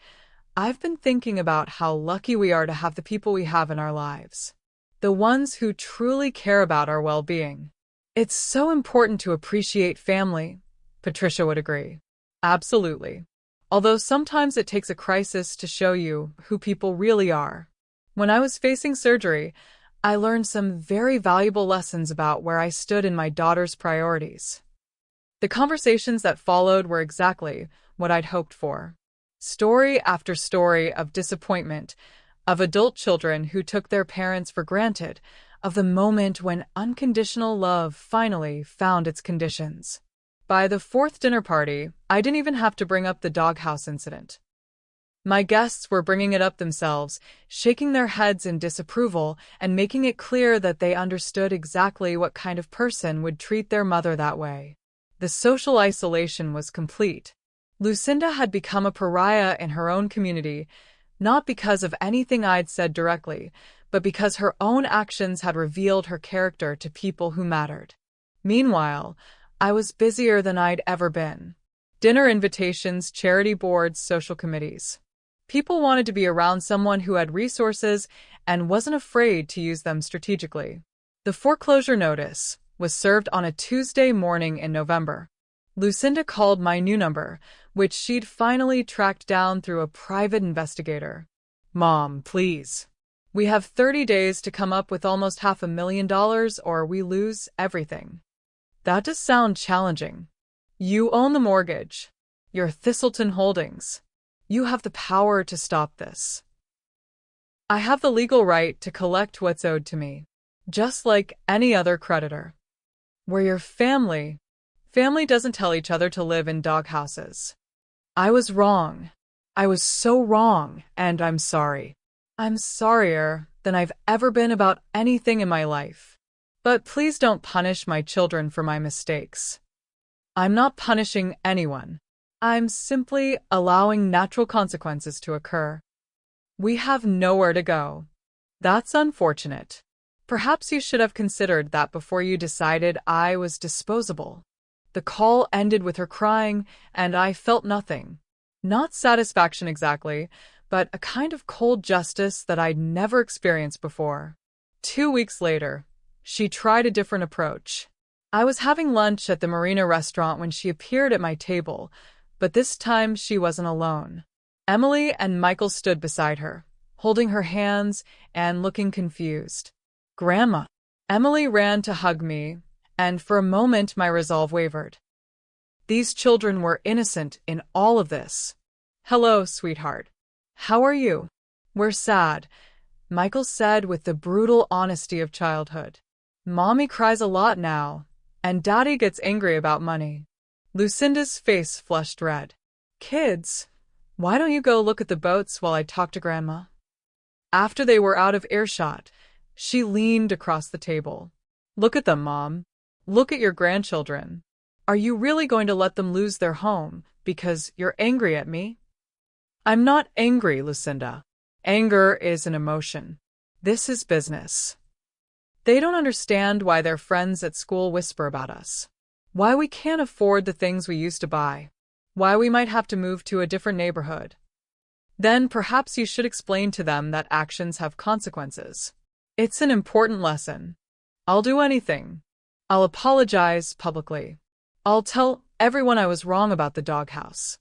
"I've been thinking about how lucky we are to have the people we have in our lives. The ones who truly care about our well-being. It's so important to appreciate family," Patricia would agree. "Absolutely. Although sometimes it takes a crisis to show you who people really are." When I was facing surgery, I learned some very valuable lessons about where I stood in my daughter's priorities. The conversations that followed were exactly what I'd hoped for. Story after story of disappointment, of adult children who took their parents for granted, of the moment when unconditional love finally found its conditions. By the fourth dinner party, I didn't even have to bring up the doghouse incident. My guests were bringing it up themselves, shaking their heads in disapproval and making it clear that they understood exactly what kind of person would treat their mother that way. The social isolation was complete. Lucinda had become a pariah in her own community, not because of anything I'd said directly, but because her own actions had revealed her character to people who mattered. Meanwhile, I was busier than I'd ever been. Dinner invitations, charity boards, social committees. People wanted to be around someone who had resources and wasn't afraid to use them strategically. The foreclosure notice was served on a Tuesday morning in November. Lucinda called my new number, which she'd finally tracked down through a private investigator. "Mom, please. We have 30 days to come up with almost $500,000 or we lose everything." That does sound challenging. You own the mortgage. Your Thistleton Holdings. You have the power to stop this. I have the legal right to collect what's owed to me, just like any other creditor. We're your family. Family doesn't tell each other to live in doghouses. I was wrong. I was so wrong, and I'm sorry. I'm sorrier than I've ever been about anything in my life. But please don't punish my children for my mistakes. I'm not punishing anyone. I'm simply allowing natural consequences to occur. We have nowhere to go. That's unfortunate. Perhaps you should have considered that before you decided I was disposable. The call ended with her crying, and I felt nothing. Not satisfaction exactly, but a kind of cold justice that I'd never experienced before. 2 weeks later, she tried a different approach. I was having lunch at the Marina restaurant when she appeared at my table, but this time she wasn't alone. Emily and Michael stood beside her, holding her hands and looking confused. "Grandma." Emily ran to hug me, and for a moment my resolve wavered. These children were innocent in all of this. "Hello, sweetheart. How are you?" "We're sad," Michael said with the brutal honesty of childhood. "Mommy cries a lot now, and Daddy gets angry about money." Lucinda's face flushed red. "Kids, why don't you go look at the boats while I talk to Grandma?" After they were out of earshot, she leaned across the table. "Look at them, Mom. Look at your grandchildren. Are you really going to let them lose their home because you're angry at me?" "I'm not angry, Lucinda. Anger is an emotion. This is business. They don't understand why their friends at school whisper about us. Why we can't afford the things we used to buy. Why we might have to move to a different neighborhood. Then perhaps you should explain to them that actions have consequences. It's an important lesson. I'll do anything. I'll apologize publicly. I'll tell everyone I was wrong about the doghouse.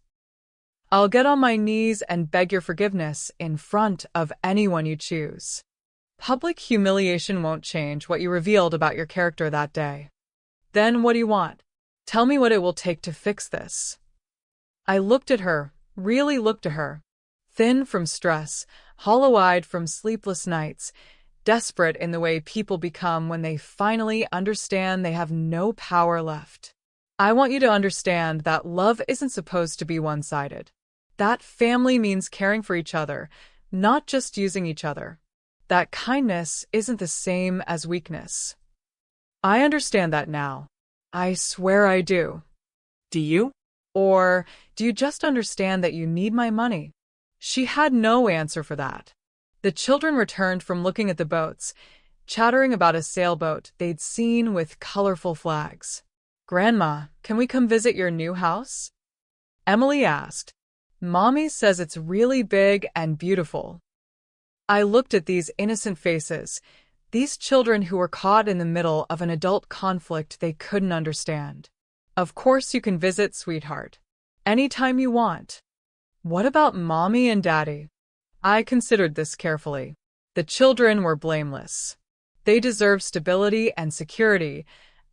I'll get on my knees and beg your forgiveness in front of anyone you choose. Public humiliation won't change what you revealed about your character that day. Then what do you want? Tell me what it will take to fix this." I looked at her, really looked at her. Thin from stress, hollow-eyed from sleepless nights, desperate in the way people become when they finally understand they have no power left. "I want you to understand that love isn't supposed to be one-sided. That family means caring for each other, not just using each other. That kindness isn't the same as weakness. I understand that now. I swear I do." Do you? Or do you just understand that you need my money? She had no answer for that. The children returned from looking at the boats, chattering about a sailboat they'd seen with colorful flags. "Grandma, can we come visit your new house?" Emily asked. "Mommy says it's really big and beautiful." I looked at these innocent faces, these children who were caught in the middle of an adult conflict they couldn't understand. "Of course you can visit, sweetheart. Anytime you want." "What about Mommy and Daddy?" I considered this carefully. The children were blameless. They deserve stability and security,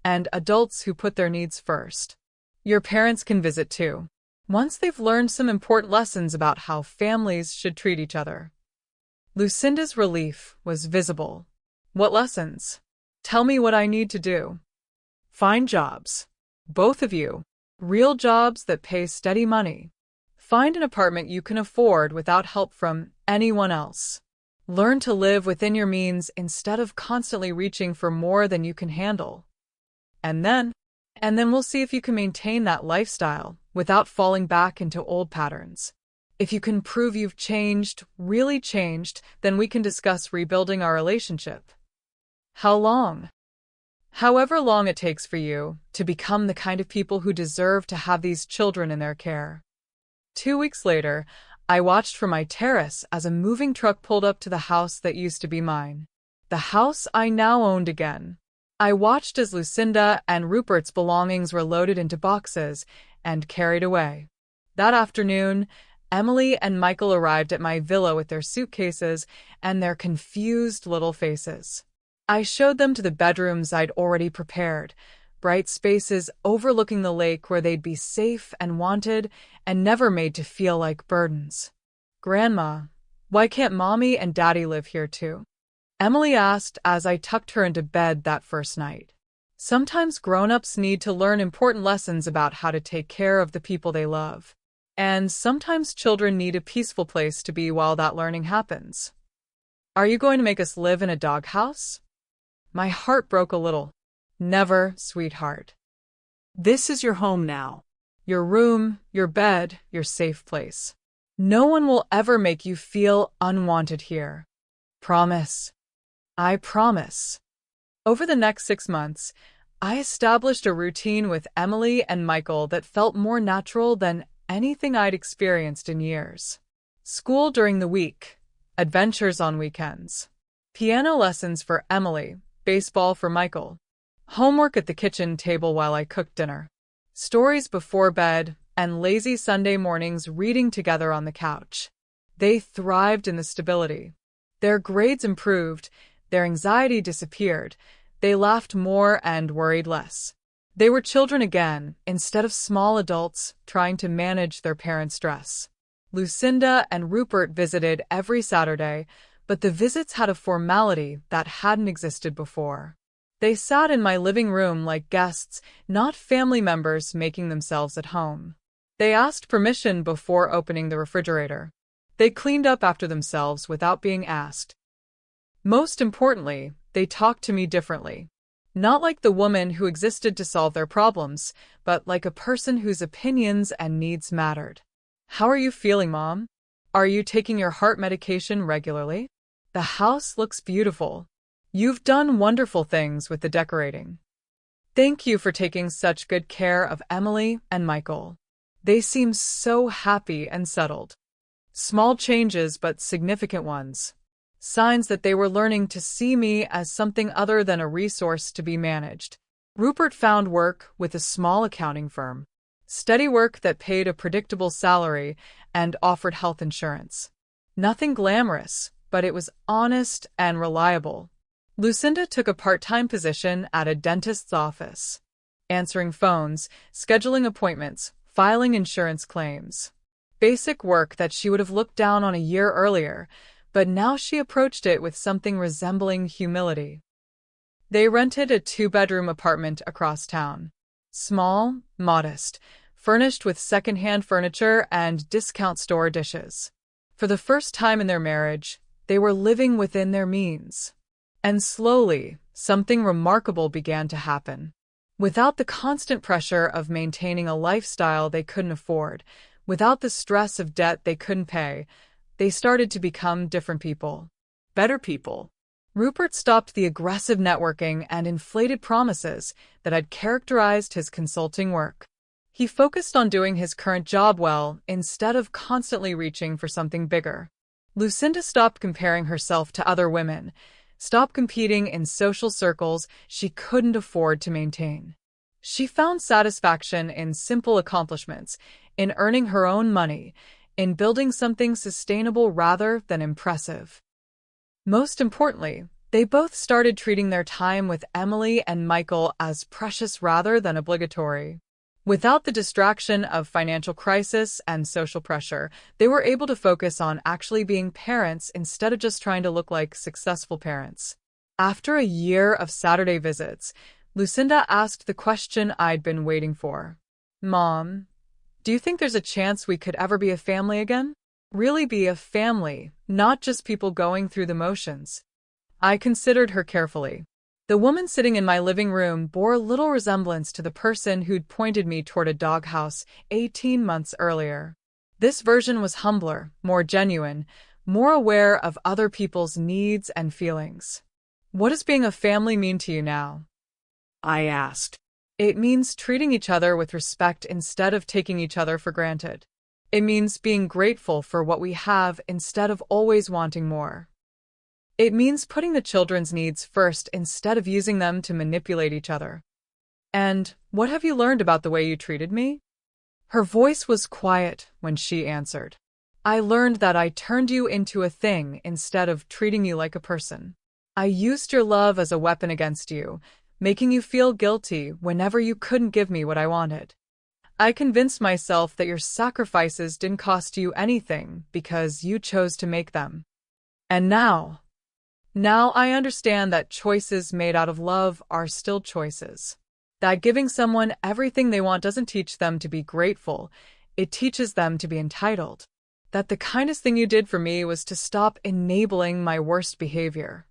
and adults who put their needs first. "Your parents can visit too, once they've learned some important lessons about how families should treat each other." Lucinda's relief was visible. What lessons? Tell me what I need to do. Find jobs. Both of you. Real jobs that pay steady money. Find an apartment you can afford without help from anyone else. Learn to live within your means instead of constantly reaching for more than you can handle. And then we'll see if you can maintain that lifestyle without falling back into old patterns. If you can prove you've changed, really changed, then we can discuss rebuilding our relationship. How long? However long it takes for you to become the kind of people who deserve to have these children in their care. 2 weeks later, I watched from my terrace as a moving truck pulled up to the house that used to be mine. The house I now owned again. I watched as Lucinda and Rupert's belongings were loaded into boxes and carried away. That afternoon, Emily and Michael arrived at my villa with their suitcases and their confused little faces. I showed them to the bedrooms I'd already prepared, bright spaces overlooking the lake where they'd be safe and wanted and never made to feel like burdens. "Grandma, why can't Mommy and Daddy live here too?" Emily asked as I tucked her into bed that first night. Sometimes grown-ups need to learn important lessons about how to take care of the people they love. And sometimes children need a peaceful place to be while that learning happens. "Are you going to make us live in a doghouse?" My heart broke a little. "Never, sweetheart. This is your home now. Your room, your bed, your safe place. No one will ever make you feel unwanted here. Promise." I promise. Over the next 6 months, I established a routine with Emily and Michael that felt more natural than anything I'd experienced in years. School during the week, adventures on weekends. Piano lessons for Emily, baseball for Michael. Homework at the kitchen table while I cooked dinner. Stories before bed, and lazy Sunday mornings reading together on the couch. They thrived in the stability. Their grades improved, their anxiety disappeared, they laughed more and worried less. They were children again, instead of small adults trying to manage their parents' stress. Lucinda and Rupert visited every Saturday, but the visits had a formality that hadn't existed before. They sat in my living room like guests, not family members making themselves at home. They asked permission before opening the refrigerator. They cleaned up after themselves without being asked. Most importantly, they talked to me differently. Not like the woman who existed to solve their problems, but like a person whose opinions and needs mattered. "How are you feeling, Mom? Are you taking your heart medication regularly? The house looks beautiful. You've done wonderful things with the decorating. Thank you for taking such good care of Emily and Michael. They seem so happy and settled." Small changes, but significant ones. Signs that they were learning to see me as something other than a resource to be managed. Rupert found work with a small accounting firm. Steady work that paid a predictable salary and offered health insurance. Nothing glamorous, but it was honest and reliable. Lucinda took a part-time position at a dentist's office, answering phones, scheduling appointments, filing insurance claims. Basic work that she would have looked down on a year earlier, but now she approached it with something resembling humility. They rented a 2-bedroom apartment across town. Small, modest, furnished with second-hand furniture and discount store dishes. For the first time in their marriage, they were living within their means. And slowly, something remarkable began to happen. Without the constant pressure of maintaining a lifestyle they couldn't afford, without the stress of debt they couldn't pay, they started to become different people. Better people. Rupert stopped the aggressive networking and inflated promises that had characterized his consulting work. He focused on doing his current job well instead of constantly reaching for something bigger. Lucinda stopped comparing herself to other women, stopped competing in social circles she couldn't afford to maintain. She found satisfaction in simple accomplishments, in earning her own money, in building something sustainable rather than impressive. Most importantly, they both started treating their time with Emily and Michael as precious rather than obligatory. Without the distraction of financial crisis and social pressure, they were able to focus on actually being parents instead of just trying to look like successful parents. After a year of Saturday visits, Lucinda asked the question I'd been waiting for. Mom, do you think there's a chance we could ever be a family again? Really be a family, not just people going through the motions. I considered her carefully. The woman sitting in my living room bore little resemblance to the person who'd pointed me toward a doghouse 18 months earlier. This version was humbler, more genuine, more aware of other people's needs and feelings. What does being a family mean to you now? I asked. It means treating each other with respect instead of taking each other for granted. It means being grateful for what we have instead of always wanting more. It means putting the children's needs first instead of using them to manipulate each other. And what have you learned about the way you treated me? Her voice was quiet when she answered. I learned that I turned you into a thing instead of treating you like a person. I used your love as a weapon against you, making you feel guilty whenever you couldn't give me what I wanted. I convinced myself that your sacrifices didn't cost you anything because you chose to make them. And now I understand that choices made out of love are still choices. That giving someone everything they want doesn't teach them to be grateful, it teaches them to be entitled. That the kindest thing you did for me was to stop enabling my worst behavior.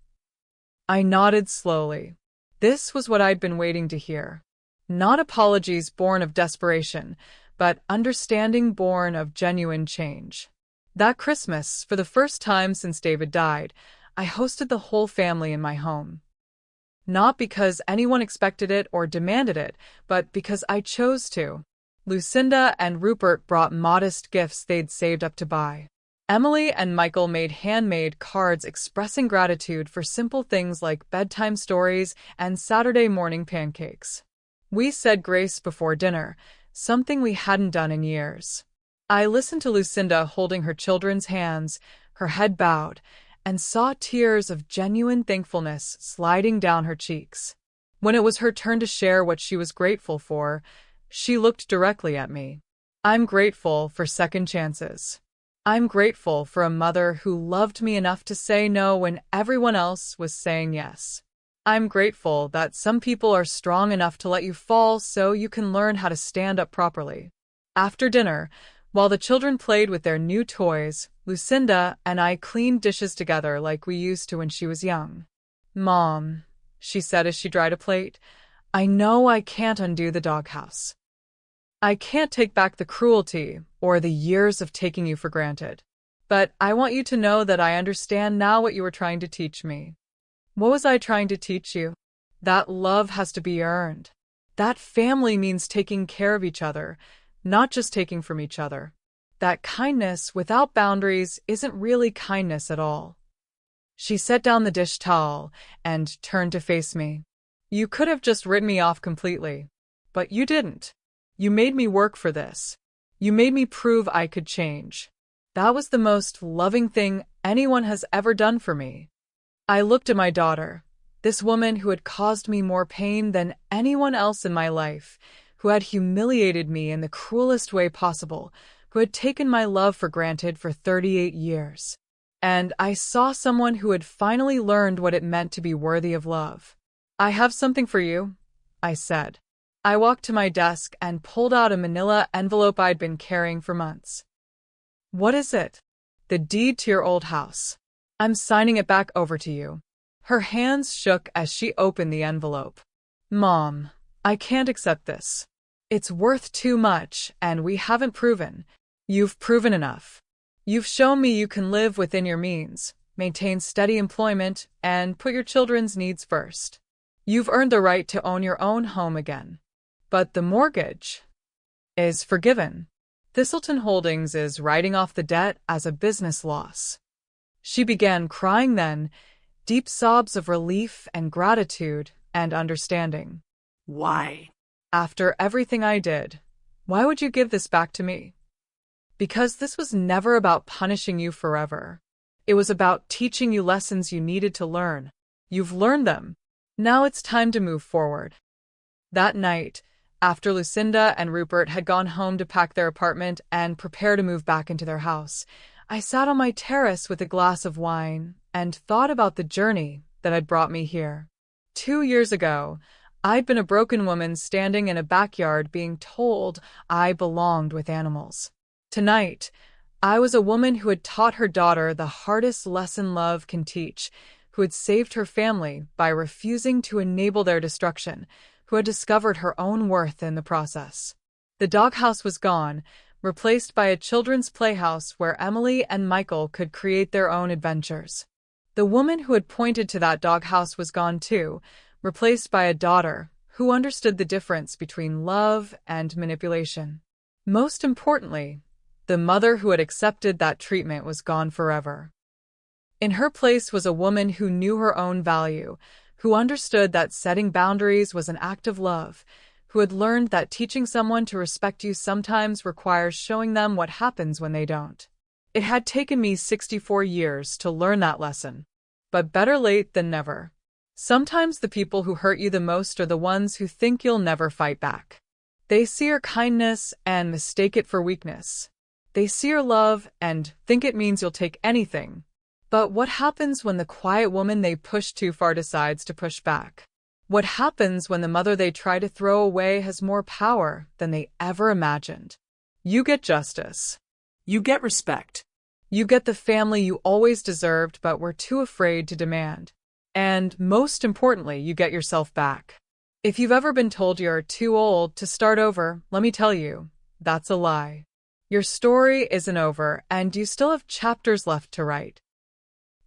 I nodded slowly. This was what I'd been waiting to hear. Not apologies born of desperation, but understanding born of genuine change. That Christmas, for the first time since David died, I hosted the whole family in my home. Not because anyone expected it or demanded it, but because I chose to. Lucinda and Rupert brought modest gifts they'd saved up to buy. Emily and Michael made handmade cards expressing gratitude for simple things like bedtime stories and Saturday morning pancakes. We said grace before dinner, something we hadn't done in years. I listened to Lucinda holding her children's hands, her head bowed, and saw tears of genuine thankfulness sliding down her cheeks. When it was her turn to share what she was grateful for, she looked directly at me. I'm grateful for second chances. I'm grateful for a mother who loved me enough to say no when everyone else was saying yes. I'm grateful that some people are strong enough to let you fall so you can learn how to stand up properly. After dinner, while the children played with their new toys, Lucinda and I cleaned dishes together like we used to when she was young. Mom, she said as she dried a plate, I know I can't undo the doghouse. I can't take back the cruelty or the years of taking you for granted. But I want you to know that I understand now what you were trying to teach me. What was I trying to teach you? That love has to be earned. That family means taking care of each other, not just taking from each other. That kindness without boundaries isn't really kindness at all. She set down the dish towel and turned to face me. You could have just written me off completely. But you didn't. You made me work for this. You made me prove I could change. That was the most loving thing anyone has ever done for me. I looked at my daughter, this woman who had caused me more pain than anyone else in my life, who had humiliated me in the cruelest way possible, who had taken my love for granted for 38 years. And I saw someone who had finally learned what it meant to be worthy of love. I have something for you, I said. I walked to my desk and pulled out a manila envelope I'd been carrying for months. What is it? The deed to your old house. I'm signing it back over to you. Her hands shook as she opened the envelope. Mom, I can't accept this. It's worth too much, and we haven't proven. You've proven enough. You've shown me you can live within your means, maintain steady employment, and put your children's needs first. You've earned the right to own your own home again. But the mortgage is forgiven. Thistleton Holdings is writing off the debt as a business loss. She began crying then, deep sobs of relief and gratitude and understanding. Why? After everything I did, why would you give this back to me? Because this was never about punishing you forever. It was about teaching you lessons you needed to learn. You've learned them. Now it's time to move forward. That night, after Lucinda and Rupert had gone home to pack their apartment and prepare to move back into their house, I sat on my terrace with a glass of wine and thought about the journey that had brought me here. 2 years ago, I'd been a broken woman standing in a backyard being told I belonged with animals. Tonight, I was a woman who had taught her daughter the hardest lesson love can teach, who had saved her family by refusing to enable their destruction, who had discovered her own worth in the process. The doghouse was gone, replaced by a children's playhouse where Emily and Michael could create their own adventures. The woman who had pointed to that doghouse was gone too, replaced by a daughter who understood the difference between love and manipulation. Most importantly, the mother who had accepted that treatment was gone forever. In her place was a woman who knew her own value, who understood that setting boundaries was an act of love, who had learned that teaching someone to respect you sometimes requires showing them what happens when they don't. It had taken me 64 years to learn that lesson, but better late than never. Sometimes the people who hurt you the most are the ones who think you'll never fight back. They see your kindness and mistake it for weakness. They see your love and think it means you'll take anything. But what happens when the quiet woman they push too far decides to push back? What happens when the mother they try to throw away has more power than they ever imagined? You get justice. You get respect. You get the family you always deserved but were too afraid to demand. And most importantly, you get yourself back. If you've ever been told you're too old to start over, let me tell you, that's a lie. Your story isn't over, and you still have chapters left to write.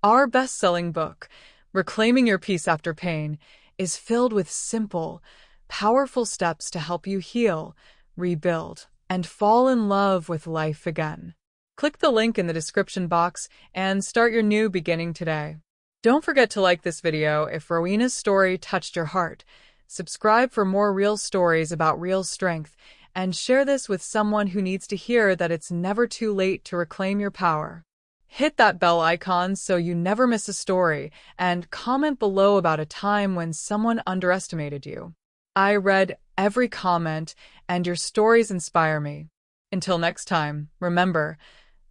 Our best-selling book, Reclaiming Your Peace After Pain, is filled with simple, powerful steps to help you heal, rebuild, and fall in love with life again. Click the link in the description box and start your new beginning today. Don't forget to like this video if Rowena's story touched your heart. Subscribe for more real stories about real strength, and share this with someone who needs to hear that it's never too late to reclaim your power. Hit that bell icon so you never miss a story, and comment below about a time when someone underestimated you. I read every comment, and your stories inspire me. Until next time, remember,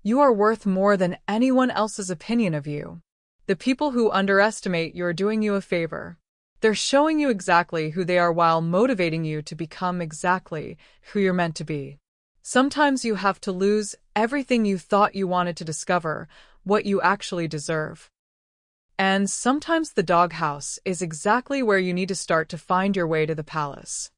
you are worth more than anyone else's opinion of you. The people who underestimate you are doing you a favor. They're showing you exactly who they are while motivating you to become exactly who you're meant to be. Sometimes you have to lose everything you thought you wanted to discover what you actually deserve. And sometimes the doghouse is exactly where you need to start to find your way to the palace.